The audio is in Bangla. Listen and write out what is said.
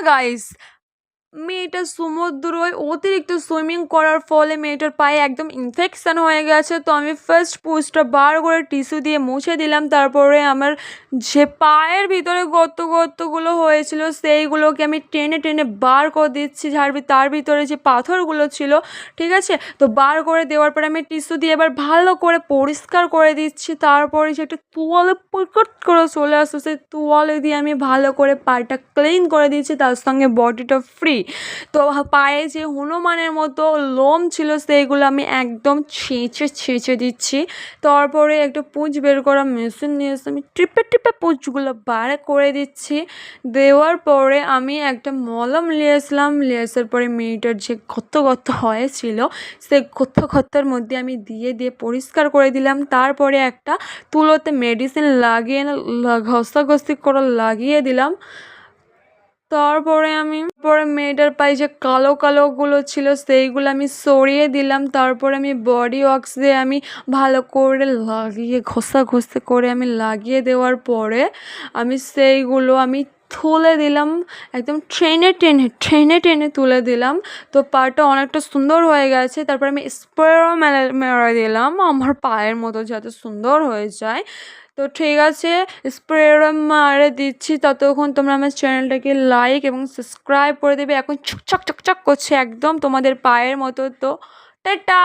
গাইস, মেয়েটা সমুদ্রয় অতিরিক্ত সুইমিং করার ফলে মেয়েটার পায়ে একদম ইনফেকশান হয়ে গেছে। তো আমি ফার্স্ট পুজটা বার করে টিস্যু দিয়ে মুছে দিলাম। তারপরে আমার যে পায়ের ভিতরে গর্তগুলো হয়েছিল সেইগুলোকে আমি টেনে টেনে বার করে দিচ্ছি। তার ভিতরে যে পাথরগুলো ছিল, ঠিক আছে, তো বার করে দেওয়ার পরে আমি টিস্যু দিয়ে এবার ভালো করে পরিষ্কার করে দিচ্ছি। তারপরে যে একটা তোয়ালে পকট করে চলে আসছে, সেই তোয়ালে দিয়ে আমি ভালো করে পাটা ক্লিন করে দিচ্ছি, তার সঙ্গে বডিটা ফ্রি। তো পায়ে যে হনুমানের মতো লোম ছিল সেইগুলো আমি একদম ছেঁচে দিচ্ছি। তারপরে একটা পুঁজ বের করা মেশিন নিয়ে এসে আমি টিপে টিপে পুঁজগুলো বার করে দিচ্ছি। দেওয়ার পরে আমি একটা মলম নিয়ে আসলাম। নিয়ে আসার পরে মেয়েটার যে ক্ষত হয়েছিল সেই ক্ষতর মধ্যে আমি দিয়ে পরিষ্কার করে দিলাম। তারপরে একটা তুলোতে মেডিসিন লাগিয়ে ঘষাঘষি করে লাগিয়ে দিলাম। তারপরে আমি মেয়েটার পায়ে যে কালোগুলো ছিল সেইগুলো আমি সরিয়ে দিলাম। তারপরে আমি বডি ওয়াক্স দিয়ে আমি ভালো করে লাগিয়ে ঘষাঘষি করে আমি লাগিয়ে দেওয়ার পরে আমি সেইগুলো আমি তুলে দিলাম, একদম ট্রেনে টেনে তুলে দিলাম। তো পাটা অনেকটা সুন্দর হয়ে গেছে। তারপরে আমি স্প্রেও মেরে দিলাম আমার পায়ের মতো যাতে সুন্দর হয়ে যায়। তো ঠিক আছে, স্প্রেটা মারে দিচ্ছি। ততক্ষণ তোমরা আমার চ্যানেলটাকে লাইক এবং সাবস্ক্রাইব করে দেবে। এখন চকচক করছে একদম তোমাদের পায়ের মতো। তো টাটা।